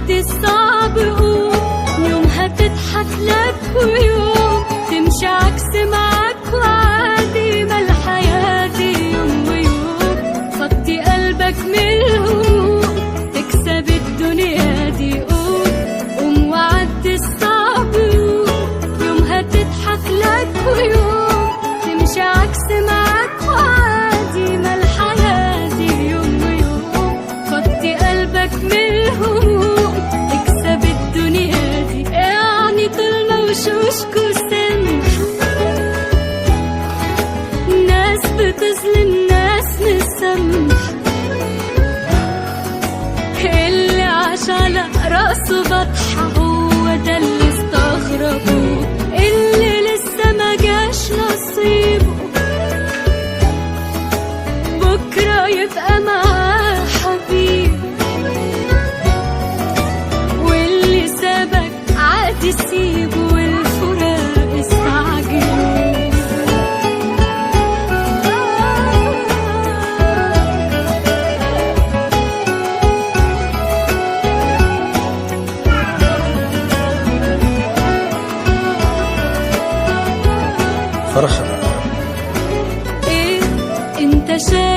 معدي الصعب قوم، يومها تضحك لك ويوم تمشي عكس معاك وعادي، ما الحياة دي يوم ويوم. فضي قلبك من الهموم تكسب الدنيا دي، قوم قوم وعدي الصعب قوم، يومها تضحك لك ويوم تمشي عكس معاك وعادي، ما الحياة دي يوم ويوم. فضي قلبك من الهموم تكسب الدنيا دي، يعني طول ما وشوشكوا سمح، ناس بتظلم ناس مسامح، اللي عاش على راسه بطحة هو ده اللي استغربوه، اللي لسه ما جاش نصيبه بكرة يبقى معاه حبيب، واللي سابك عادي سيبه والفراق استعجل. فرحة ايه انت شايف